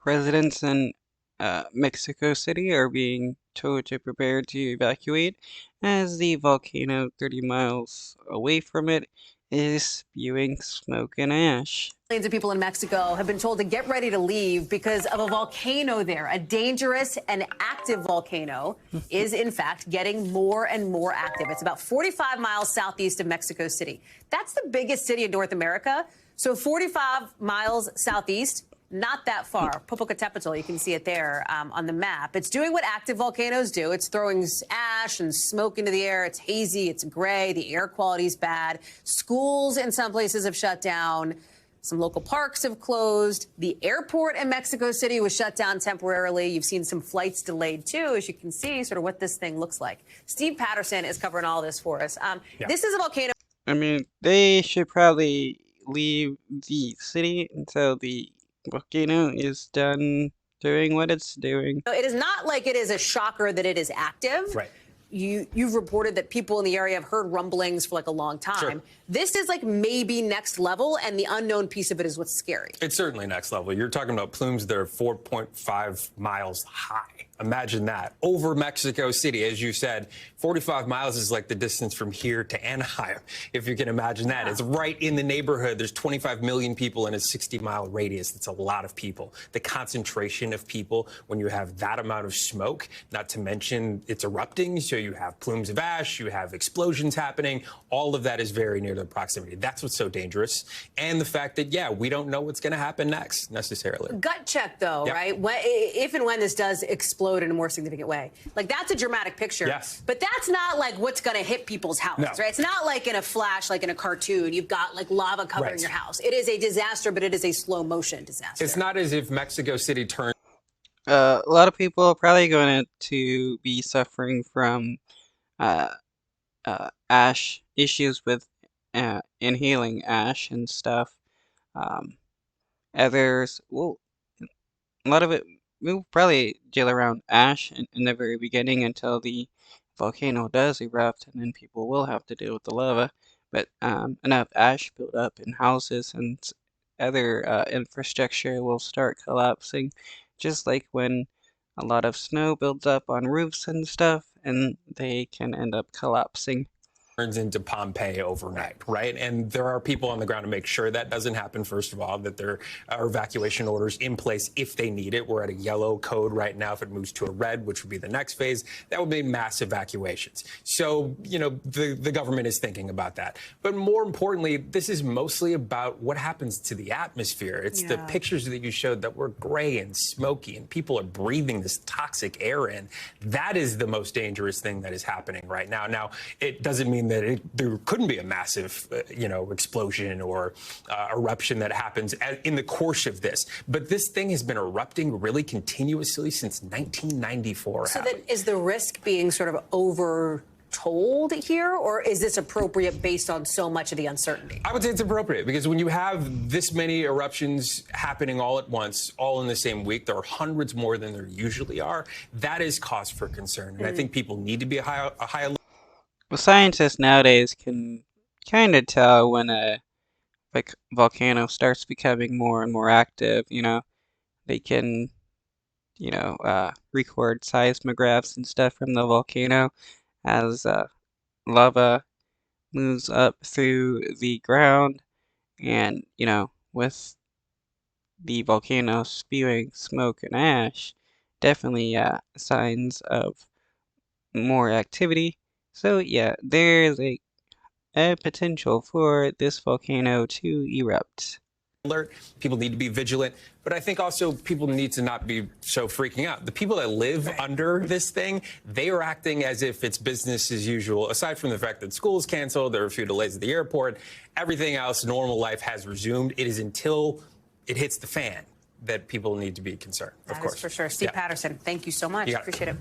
Residents in Mexico City are being told to prepare to evacuate as the volcano 30 miles away from it is spewing smoke and ash. Millions of people in Mexico have been told to get ready to leave because of a volcano there. A dangerous and active volcano is, in fact, getting more and more active. It's about 45 miles southeast of Mexico City. That's the biggest city in North America. So 45 miles southeast, not that far. Popocatépetl, you can see it there on the map. It's doing what active volcanoes do. It's throwing ash and smoke into the air. It's hazy. It's gray. The air quality is bad. Schools in some places have shut down. Some local parks have closed. The airport in Mexico City was shut down temporarily. You've seen some flights delayed, too, as you can see sort of what this thing looks like. Steve Patterson is covering all this for us. This is a volcano. I mean, they should probably leave the city until the volcano is done doing what it's doing. It is not like it is a shocker that it is active. Right. You've reported that people in the area have heard rumblings for like a long time. Sure. This is like maybe next level, and the unknown piece of it is what's scary. It's certainly next level. You're talking about plumes that are 4.5 miles high. Imagine that. Over Mexico City, as you said, 45 miles is like the distance from here to Anaheim, if you can imagine that. It's right in the neighborhood. There's 25 million people in a 60-mile radius. That's a lot of people. The concentration of people when you have that amount of smoke, not to mention it's erupting, so you have plumes of ash, you have explosions happening. All of that is very near the proximity. That's what's so dangerous. And the fact that, yeah, we don't know what's going to happen next, necessarily. Gut check, though, Yep. right? If and when this does explode in a more significant way. Like, that's a dramatic picture. Yes. But that's not like what's going to hit people's houses, No. right? It's not like in a flash, like in a cartoon, you've got like lava covering Right. your house. It is a disaster, but it is a slow motion disaster. It's not as if Mexico City turned. A lot of people are probably going to be suffering from ash issues with inhaling ash and stuff. Others, well, a lot of it will probably deal around ash in the very beginning until the volcano does erupt, and then people will have to deal with the lava. But enough ash built up in houses and other infrastructure will start collapsing, just like when a lot of snow builds up on roofs and stuff, and they can end up collapsing. Turns into Pompeii overnight, right? And there are people on the ground to make sure that doesn't happen, first of all, that there are evacuation orders in place if they need it. We're at a yellow code right now. If it moves to a red, which would be the next phase, that would be mass evacuations. So, you know, the government is thinking about that. But more importantly, this is mostly about what happens to the atmosphere. It's the pictures that you showed that were gray and smoky, and people are breathing this toxic air in. That is the most dangerous thing that is happening right now. Now, it doesn't mean that there couldn't be a massive, explosion or eruption that happens in the course of this. But this thing has been erupting really continuously since 1994. So then is the risk being sort of overtold here, or is this appropriate based on so much of the uncertainty? I would say it's appropriate because when you have this many eruptions happening all at once, all in the same week, there are hundreds more than there usually are. That is cause for concern. And I think people need to be a high alert. Well, scientists nowadays can kind of tell when a volcano starts becoming more and more active. They can, record seismographs and stuff from the volcano as lava moves up through the ground, and with the volcano spewing smoke and ash, definitely signs of more activity. So yeah, there's a potential for this volcano to erupt. Alert. People need to be vigilant, but I think also people need to not be so freaking out. The people that live under this thing, they are acting as if it's business as usual. Aside from the fact that school is canceled, there are a few delays at the airport, everything else, normal life has resumed. It is until it hits the fan that people need to be concerned, of course. That is for sure. Steve Patterson, thank you so much. Appreciate it.